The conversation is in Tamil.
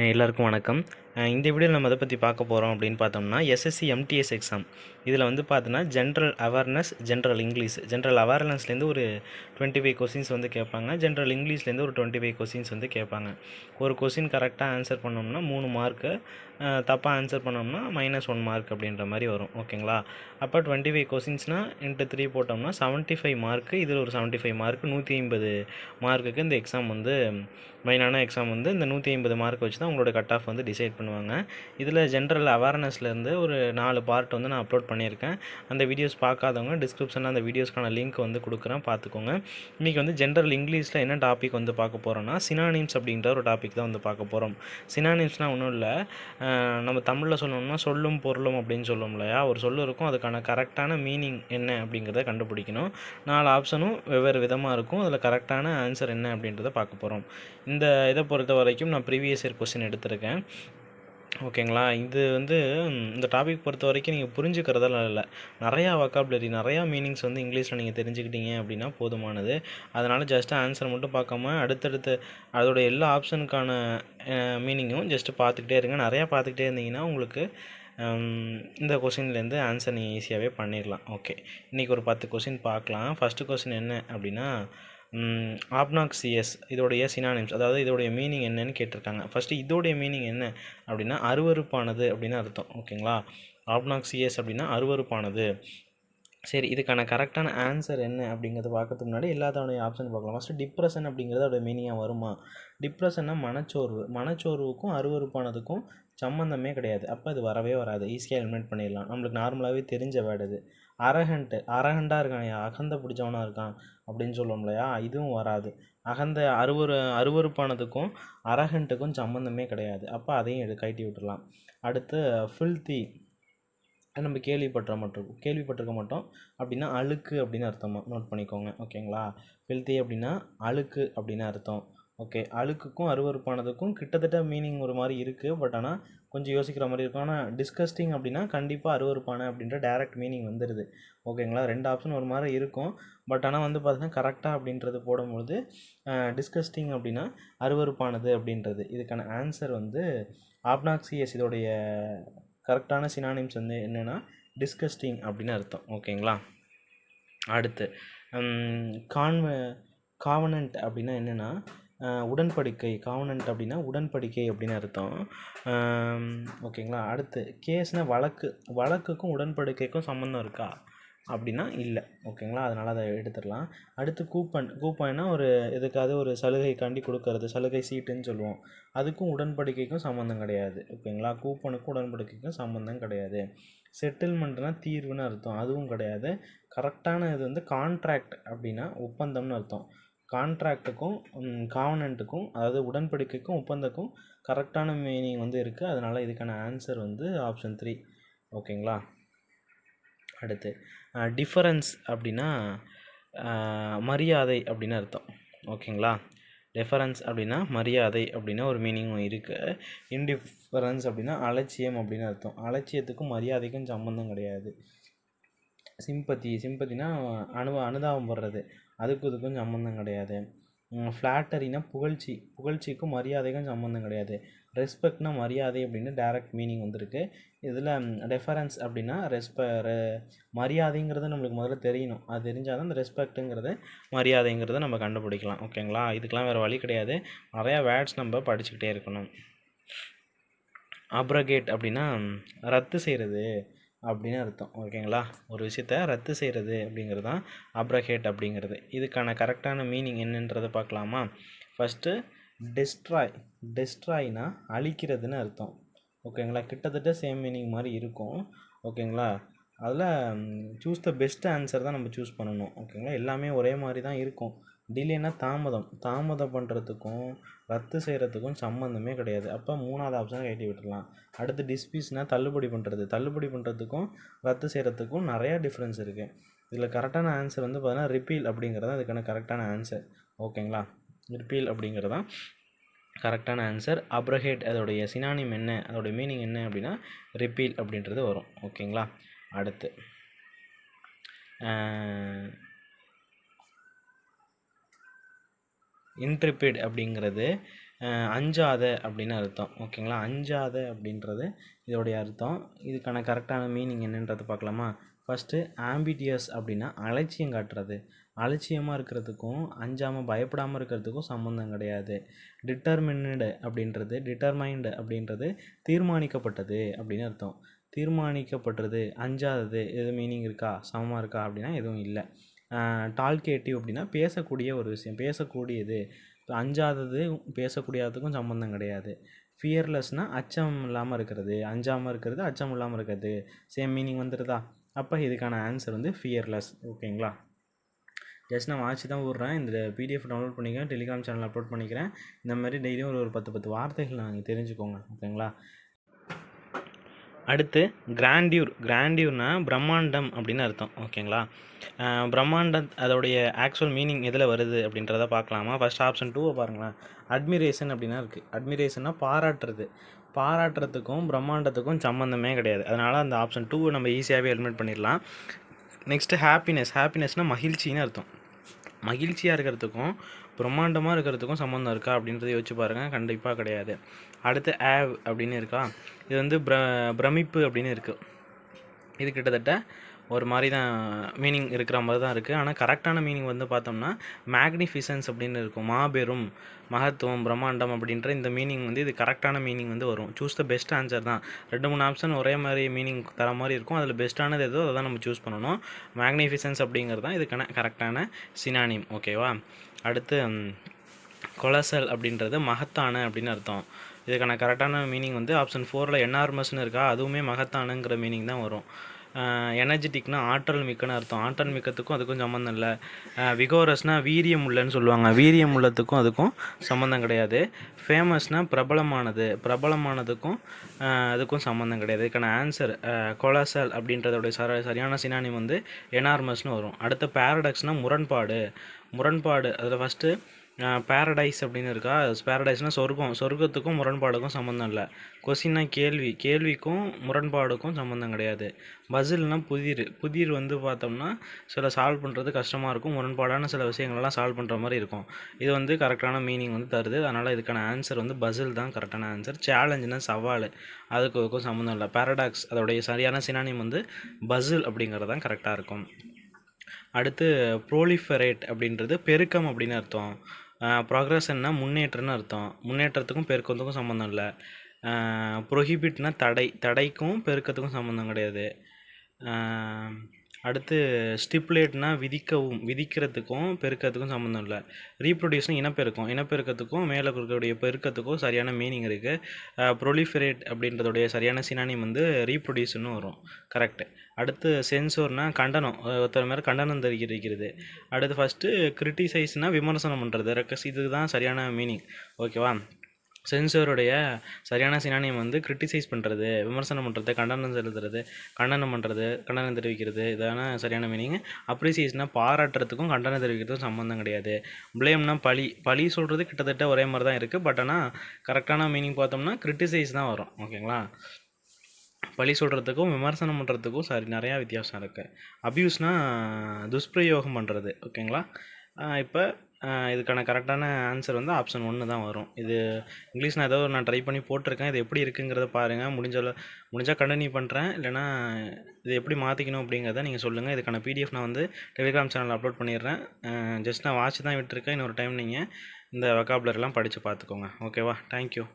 எல்லாருக்கும் வணக்கம். இந்த வீடியோவில் நம்ம எதை பற்றி பார்க்க போகிறோம் அப்படின்னு பார்த்தோம்னா எஸ்எஸ்சி எம்டிஎஸ் எக்ஸாம். இதில் வந்து பார்த்தோன்னா general awareness, general English. General அவேர்னஸ்லேருந்து ஒரு 25 கொஸ்டின்ஸ் வந்து கேட்பாங்க. ஜென்ரல் இங்கிலீஷ்லேருந்து ஒரு 25 கொஸ்டின்ஸ் வந்து கேட்பாங்க. ஒரு கொஸ்டின் கரெக்டாக ஆன்சர் பண்ணோம்னா 3 மார்க்கு, தப்பாக ஆன்சர் பண்ணோம்னா -1 மார்க் அப்படின்ற மாதிரி வரும். ஓகேங்களா? அப்போ 25 கொஸ்டின்ஸ்னால் இன்ட்டு 3 போட்டோம்னா 75 மார்க்கு. இதில் ஒரு 75 மார்க்கு, 150 மார்க்குக்கு இந்த எக்ஸாம் வந்து மெயினான எக்ஸாம் வந்து இந்த 150 மார்க் வச்சு தான் உங்களோட கட் ஆஃப் வந்து டிசைட் பண்ணுவாங்க. இதில் ஜென்ரல் அவேர்னஸ்லேருந்து ஒரு 4 பார்ட் வந்து நான் அப்லோட் பண்ணியிருக்கேன். அந்த வீடியோஸ் பார்க்காதவங்க டிஸ்கிரிப்ஷனில் அந்த வீடியோஸ்க்கான லிங்க் வந்து கொடுக்குறேன், பார்த்துக்கோங்க. இன்றைக்கி வந்து ஜென்ரல் இங்கிலீஷில் என்ன டாபிக் வந்து பார்க்க போகிறோன்னா சினானிம்ஸ் அப்படின்ற ஒரு டாபிக் தான் வந்து பார்க்க போகிறோம். சினானிம்ஸ்னால் ஒன்றும் இல்லை, நம்ம தமிழில் சொல்லணும்னா சொல்லும் பொருளும் அப்படின்னு சொல்லுவோம் இல்லையா? ஒரு சொல்லு இருக்கும், அதுக்கான கரெக்டான மீனிங் என்ன அப்படிங்கிறத கண்டுபிடிக்கணும். 4 ஆப்ஷனும் வெவ்வேறு விதமாக இருக்கும். அதில் கரெக்டான ஆன்சர் என்ன அப்படின்றத பார்க்க போகிறோம். இந்த இதை பொறுத்த வரைக்கும் நான் ப்ரீவியஸ் இயர் கொஸ்டின் எடுத்திருக்கேன். ஓகேங்களா? இது வந்து இந்த டாபிக் பொறுத்த வரைக்கும் நீங்கள் புரிஞ்சுக்கிறதெல்லாம் இல்லை, நிறையா வொக்காபுலரி, நிறையா மீனிங்ஸ் வந்து இங்கிலீஷில் நீங்கள் தெரிஞ்சுக்கிட்டீங்க அப்படின்னா போதுமானது. அதனால் ஜஸ்ட்டு ஆன்சர் மட்டும் பார்க்காம அடுத்தடுத்து அதோட எல்லா ஆப்ஷனுக்கான மீனிங்கும் ஜஸ்ட்டு பார்த்துக்கிட்டே இருங்க. நிறையா பார்த்துக்கிட்டே இருந்தீங்கன்னா உங்களுக்கு இந்த கொஸ்டின்லேருந்து ஆன்சர் நீங்கள் ஈஸியாகவே பண்ணிடலாம். ஓகே, இன்றைக்கி ஒரு 10 கொஸ்டின் பார்க்கலாம். ஃபஸ்ட்டு கொஸ்டின் என்ன அப்படின்னா, ஆப்னாக்சியஸ் இதோடைய சினானிம்ஸ், அதாவது இதோடைய மீனிங் என்னன்னு கேட்டிருக்காங்க. ஃபஸ்ட்டு இதோடைய மீனிங் என்ன அப்படின்னா அருவருப்பானது அப்படின்னு அர்த்தம். ஓகேங்களா? ஆப்னாக்சியஸ் அப்படின்னா அருவருப்பானது. சரி, இதுக்கான கரெக்டான ஆன்சர் என்ன அப்படிங்கிறத பார்க்கறதுக்கு முன்னாடி எல்லாத்தோடைய ஆப்ஷன் பார்க்கலாம். ஃபஸ்ட்டு டிப்ரெஷன் அப்படிங்கிறது அதோட மீனிங்காக வருமா? டிப்ரெஷன்னா மனச்சோர்வு. மனச்சோர்வுக்கும் அருவருப்பானதுக்கும் சம்மந்தமே கிடையாது. அப்போ அது வரவே வராது. ஈஸியாக எலிமினேட் பண்ணிடலாம். நம்மளுக்கு நார்மலாகவே தெரிஞ்ச வேர்டு இது. அரகண்டாக இருக்கான், அகந்தை பிடிச்சவனாக இருக்கான் அப்படின்னு சொல்லுவோம் இல்லையா? இதுவும் வராது. அருவருப்பானதுக்கும் அரகண்ட்டுக்கும் சம்மந்தமே கிடையாது. அப்போ அதையும் கழட்டி விட்டுடலாம். அடுத்து ஃபில்த்தி, நம்ம கேள்விப்பட்டிருக்க மாட்டோம். அப்படின்னா அழுக்கு அப்படின்னு அர்த்தமாக நோட் பண்ணிக்கோங்க. ஓகேங்களா? ஃபில்த்தி அப்படின்னா அழுக்கு அப்படின்னு அர்த்தம். ஓகே, அழுக்குக்கும் அருவருப்பானதுக்கும் கிட்டத்தட்ட மீனிங் ஒரு மாதிரி இருக்குது. பட் ஆனால் கொஞ்சம் யோசிக்கிற மாதிரி இருக்கும். ஆனால் டிஸ்கஸ்டிங் அப்படின்னா கண்டிப்பாக அருவருப்பான அப்படின்ற டைரக்ட் மீனிங் வந்துடுது. ஓகேங்களா? 2 ஆப்ஷன் ஒரு மாதிரி இருக்கும். பட் ஆனால் வந்து பார்த்தீங்கன்னா கரெக்டாக அப்படின்றது போடும்பொழுது டிஸ்கஸ்டிங் அப்படின்னா அருவருப்பானது அப்படின்றது. இதுக்கான ஆன்சர் வந்து ஆப்னாக்சியஸ். இதோடைய கரெக்டான சினானிம்ஸ் வந்து என்னென்னா டிஸ்கஸ்டிங் அப்படின்னு அர்த்தம். ஓகேங்களா? அடுத்து காவனன்ட் அப்படின்னா என்னென்னா உடன்படிக்கை. காவனன்ட் அப்படின்னா உடன்படிக்கை அப்படின்னு அர்த்தம். ஓகேங்களா? அடுத்து கேஸ்னால் வழக்குக்கும் உடன்படிக்கைக்கும் சம்மந்தம் இருக்கா அப்படின்னா இல்லை. ஓகேங்களா? அதனால் அதை எடுத்துடலாம். அடுத்து கூப்பன்னா ஒரு எதுக்காவது ஒரு சலுகைக்காண்டி கொடுக்கறது, சலுகை சீட்டுன்னு சொல்லுவோம். அதுக்கும் உடன்படிக்கைக்கும் சம்மந்தம் கிடையாது. ஓகேங்களா? கூப்பனுக்கும் உடன்படிக்கைக்கும் சம்மந்தம் கிடையாது. செட்டில்மெண்ட்னால் தீர்வுன்னு அர்த்தம், அதுவும் கிடையாது. கரெக்டான இது வந்து கான்ட்ராக்ட் அப்படின்னா ஒப்பந்தம்னு அர்த்தம். கான்ட்ராக்டுக்கும் காவனன்ட்டுக்கும், அதாவது உடன்படிக்கைக்கும் ஒப்பந்தக்கும் கரெக்டான மீனிங் வந்து இருக்குது. அதனால் இதுக்கான ஆன்சர் வந்து ஆப்ஷன் 3. ஓகேங்களா? அடுத்து டிஃபரன்ஸ் அப்படின்னா மரியாதை அப்படின்னு அர்த்தம். ஓகேங்களா? டிஃபரன்ஸ் அப்படின்னா மரியாதை அப்படின்னா ஒரு மீனிங்கும் இருக்குது. இன்டிஃபரன்ஸ் அப்படின்னா அலட்சியம் அப்படின்னு அர்த்தம். அலட்சியத்துக்கும் மரியாதைக்கும் சம்மந்தம் கிடையாது. சிம்பத்தினா அனுதாபம் படுறது, அதுக்கும் சம்மந்தம் கிடையாது. ஃப்ளாட்டரினா புகழ்ச்சிக்கும் மரியாதைக்கும் சம்மந்தம் கிடையாது. ரெஸ்பெக்ட்னா மரியாதை அப்படின்னு டைரக்ட் மீனிங் வந்திருக்கு. இதில் ரெஃபரன்ஸ் அப்படின்னா மரியாதைங்கிறது நம்மளுக்கு முதல்ல தெரியணும். அது தெரிஞ்சால் தான் இந்த ரெஸ்பெக்ட்டுங்கிறது மரியாதைங்கிறத நம்ம கண்டுபிடிக்கலாம். ஓகேங்களா? இதுக்கெலாம் வேறு வழி கிடையாது. நிறையா வேர்ட்ஸ் நம்ம படிச்சுக்கிட்டே இருக்கணும். அப்ரகேட் அப்படின்னா ரத்து செய்கிறது அப்படின்னு அர்த்தம். ஓகேங்களா? ஒரு விஷயத்தை ரத்து செய்கிறது அப்படிங்கிறது தான் அப்ரகேட் அப்படிங்கிறது. இதுக்கான கரெக்டான மீனிங் என்னன்றதை பார்க்கலாமா? ஃபஸ்ட்டு டெஸ்ட்ராய்னா அழிக்கிறதுன்னு அர்த்தம். ஓகேங்களா? கிட்டத்தட்ட சேம் மீனிங் மாதிரி இருக்கும். ஓகேங்களா? அதில் சூஸ் த பெஸ்ட் ஆன்சர் தான் நம்ம சூஸ் பண்ணணும். ஓகேங்களா? எல்லாமே ஒரே மாதிரி தான் இருக்கும். டிலேனா தாமதம் பண்ணுறதுக்கும் ரத்து செய்கிறதுக்கும் சம்மந்தமே கிடையாது. அப்போ 3வது ஆப்ஷனை கட்டி விட்டுடலாம். அடுத்து டிஸ்பீஸ்னால் தள்ளுபடி பண்ணுறதுக்கும் ரத்து செய்கிறதுக்கும் நிறையா டிஃப்ரென்ஸ் இருக்குது. இதில் கரெக்டான ஆன்சர் வந்து பார்த்தீங்கன்னா ரிப்பீல் அப்படிங்கிறது தான் இதுக்கான கரெக்டான ஆன்சர். ஓகேங்களா? ரிப்பீல் அப்படிங்கிறது தான் கரெக்டான ஆன்சர். அப்ரகேட் அதோடைய சினானிம் என்ன, அதோடைய மீனிங் என்ன அப்படின்னா ரிப்பீல் அப்படின்றது வரும். ஓகேங்களா? அடுத்து இன்ட்ரிபிட் அப்படிங்கிறது அஞ்சாத அப்படின்னு அர்த்தம். ஓகேங்களா, அஞ்சாத அப்படின்றது இதோடைய அர்த்தம். இதுக்கான கரெக்டான மீனிங் என்னன்றது பார்க்கலாமா? ஃபஸ்ட்டு ஆம்பிடியஸ் அப்படின்னா அலட்சியம் காட்டுறது. அலட்சியமாக இருக்கிறதுக்கும் அஞ்சாமல் பயப்படாமல் இருக்கிறதுக்கும் சம்மந்தம் கிடையாது. டிட்டர்மைண்டு அப்படின்றது தீர்மானிக்கப்பட்டது அப்படின்னு அர்த்தம். தீர்மானிக்கப்பட்டது, அஞ்சாதது, எது மீனிங் இருக்கா, சமமாக இருக்கா அப்படின்னா எதுவும் இல்லை. டால்கேட்டிவ் அப்படின்னா பேசக்கூடிய ஒரு விஷயம், பேசக்கூடியது. இப்போ அஞ்சாதது பேசக்கூடியதுக்கும் சம்மந்தம் கிடையாது. ஃபியர்லெஸ்னால் அச்சம் இல்லாமல் இருக்கிறது, அஞ்சாமல் இருக்கிறது, அச்சம் இல்லாமல் இருக்கிறது, சேம் மீனிங் வந்துடுதா? அப்போ இதுக்கான ஆன்சர் வந்து ஃபியர்லெஸ். ஓகேங்களா, ஜஸ்ட் நான் வாட்சி தான் விட்றேன். இந்த பிடிஎஃப் டவுன்லோட் பண்ணிக்கிறேன், டெலிகிராம் சேனல் அப்லோட் பண்ணிக்கிறேன். இந்த மாதிரி டெய்லியும் ஒரு 10 வார்த்தைகள் நீங்கள் தெரிஞ்சுக்கோங்க. ஓகேங்களா, அடுத்து கிராண்டியூர்னா பிரம்மாண்டம் அப்படின்னு அர்த்தம். ஓகேங்களா, பிரம்மாண்டம் அதோடைய ஆக்சுவல் மீனிங் எதில் வருது அப்படின்றத பார்க்கலாமா? ஃபஸ்ட் ஆப்ஷன் 2 பாருங்களேன். அட்மிரேஷன் அப்படின்னா இருக்குது. அட்மிரேஷன்னா பாராட்டுறதுக்கும் பிரம்மாண்டத்துக்கும் சம்மந்தமே கிடையாது. அதனால் அந்த ஆப்ஷன் 2 நம்ம ஈஸியாகவே எலிமினேட் பண்ணிடலாம். நெக்ஸ்ட்டு ஹாப்பினஸ்னால் மகிழ்ச்சின்னு அர்த்தம். மகிழ்ச்சியாக இருக்கிறதுக்கும் பிரம்மாண்டமாக இருக்கிறதுக்கும் சம்மந்தம் இருக்கா அப்படின்றத யோசிச்சு பாருங்கள், கண்டிப்பாக கிடையாது. அடுத்து அப்படின்னு இருக்கா, இது வந்து பிரமிப்பு அப்படின்னு இருக்குது. இது கிட்டத்தட்ட ஒரு மாதிரி தான் மீனிங் இருக்கிற மாதிரி தான் இருக்குது. ஆனால் கரெக்டான மீனிங் வந்து பார்த்தோம்னா மேக்னிஃபிசன்ஸ் அப்படின்னு இருக்கும். மாபெரும், மகத்துவம், பிரம்மாண்டம் அப்படின்ற இந்த மீனிங் வந்து இது கரெக்டான மீனிங் வந்து வரும். சூஸ் த பெஸ்ட் ஆன்சர் தான். 2-3 ஆப்ஷன் ஒரே மாதிரி மீனிங் தர மாதிரி இருக்கும். அதில் பெஸ்ட்டானது எதோ அதை தான் நம்ம சூஸ் பண்ணணும். மேக்னிஃபிசன்ஸ் அப்படிங்கிறது தான் இதுக்கான கரெக்டான சினானிம். ஓகேவா, அடுத்து கொலசல் அப்படின்றது மகத்தான அப்படின்னு அர்த்தம். இதுக்கான கரெக்டான மீனிங் வந்து ஆப்ஷன் 4ல் எனார்மஸ்னு இருக்கா, அதுவுமே மகத்தானங்கிற மீனிங் தான் வரும். எனர்ஜெட்டிக்னா ஆற்றல் மிக்கன்னு அர்த்தம். ஆற்றல் மிக்கத்துக்கும் அதுக்கும் சம்மந்தம் இல்லை. விகோரஸ்னால் வீரியம் உள்ளன்னு சொல்லுவாங்க. வீரியம் உள்ளத்துக்கும் அதுக்கும் சம்மந்தம் கிடையாது. ஃபேமஸ்னால் பிரபலமானதுக்கும் அதுக்கும் சம்மந்தம் கிடையாது. இதுக்கான ஆன்சர் கொலாசல் அப்படின்றதோடைய சரியான சினானிம் வந்து எனார்மஸ்னு வரும். அடுத்த பேரடாக்ஸ்னால் முரண்பாடு. அதில் ஃபஸ்ட்டு பேரடைஸ் அப்படின்னு இருக்கா. பேரடைஸ்னால் சொர்க்கத்துக்கும் முரண்பாடுக்கும் சம்மந்தம் இல்லை. கொஸ்டின்னா கேள்விக்கும் முரண்பாடுக்கும் சம்மந்தம் கிடையாது. பசில்னால் புதிர் வந்து பார்த்தோம்னா சில சால்வ் பண்ணுறது கஷ்டமாக இருக்கும், முரண்பாடான சில விஷயங்கள்லாம் சால்வ் பண்ணுற மாதிரி இருக்கும். இது வந்து கரெக்டான மீனிங் வந்து தருது. அதனால் இதுக்கான ஆன்சர் வந்து பசில் தான் கரெக்டான ஆன்சர். சேலஞ்சுனா சவால், அதுக்கும் சம்மந்தம் இல்லை. பேரடாக்ஸ் அதோடைய சரியான சினானிம் வந்து பசில் அப்படிங்கிறது தான் கரெக்டாக இருக்கும். அடுத்து ப்ரோலிஃபரேட் அப்படின்றது பெருக்கம் அப்படின்னு அர்த்தம். ப்ராக்ரஷன்னா முன்னேற்றம்னு அர்த்தம். முன்னேற்றத்துக்கும் பெருக்கத்துக்கும் சம்மந்தம் இல்லை. ப்ரொஹிபிட்னா தடைக்கும் பெருக்கத்துக்கும் சம்மந்தம் கிடையாது. அடுத்து ஸ்டிப்புலேட்னா விதிக்கிறதுக்கும் பெருக்கத்துக்கும் சம்மந்தம் இல்லை. ரீப்ரொடியூஸ்னால் இனப்பெருக்கத்துக்கும் மேலே இருக்கக்கூடிய பெருக்கத்துக்கும் சரியான மீனிங் இருக்குது. ப்ரொலிஃபரேட் அப்படின்றதுடைய சரியான சினானிம் வந்து ரீப்ரொடியூஸ்னு வரும். கரெக்டு. அடுத்து சென்சோர்னால் கண்டனம், ஒருத்தர் மேலே கண்டனம் தெரிவிக்கிறது. அடுத்து ஃபஸ்ட்டு கிரிட்டிசைஸ்னால் விமர்சனம் பண்ணுறது. இதுதான் சரியான மீனிங். ஓகேவா, சென்சருடைய சரியான சினானியம் வந்து கிரிட்டிசைஸ் பண்ணுறது, விமர்சனம் பண்ணுறது, கண்டனம் செலுத்துறது, கண்டனம் தெரிவிக்கிறது, இதான சரியான மீனிங். அப்ரிசியேஷனாக பாராட்டுறதுக்கும் கண்டனம் தெரிவிக்கிறதுக்கும் சம்மந்தம் கிடையாது. ப்ளேம்னா பழி சொல்கிறது கிட்டத்தட்ட ஒரே மாதிரி தான் இருக்குது. பட் ஆனால் கரெக்டான மீனிங் பார்த்தோம்னா கிரிட்டிசைஸ் தான் வரும். ஓகேங்களா, பழி சொல்கிறதுக்கும் விமர்சனம் பண்ணுறதுக்கும் நிறையா வித்தியாசம் இருக்குது. அப்யூஸ்னால் துஷ்பிரயோகம் பண்ணுறது. ஓகேங்களா, இப்போ இதுக்கான கரெக்டான ஆன்சர் வந்து ஆப்ஷன் 1 தான் வரும். இது இங்கிலீஷ் நான் நான் ட்ரை பண்ணி போட்டிருக்கேன். இது எப்படி இருக்குங்கிறத பாருங்கள். முடிஞ்சால் கண்டினியூ பண்ணுறேன், இல்லைனா இது எப்படி மாற்றிக்கணும் அப்படிங்கிறத நீங்கள் சொல்லுங்கள். இதுக்கான பிடிஎஃப் நான் வந்து டெலிகிராம் சேனலில் அப்லோட் பண்ணிடுறேன். ஜஸ்ட் நான் வாட்ச் தான் விட்டுருக்கேன். இன்னொரு டைம் நீங்கள் இந்த வொக்காபுலரிலாம் படித்து பார்த்துக்கோங்க. ஓகேவா, தேங்க்யூ.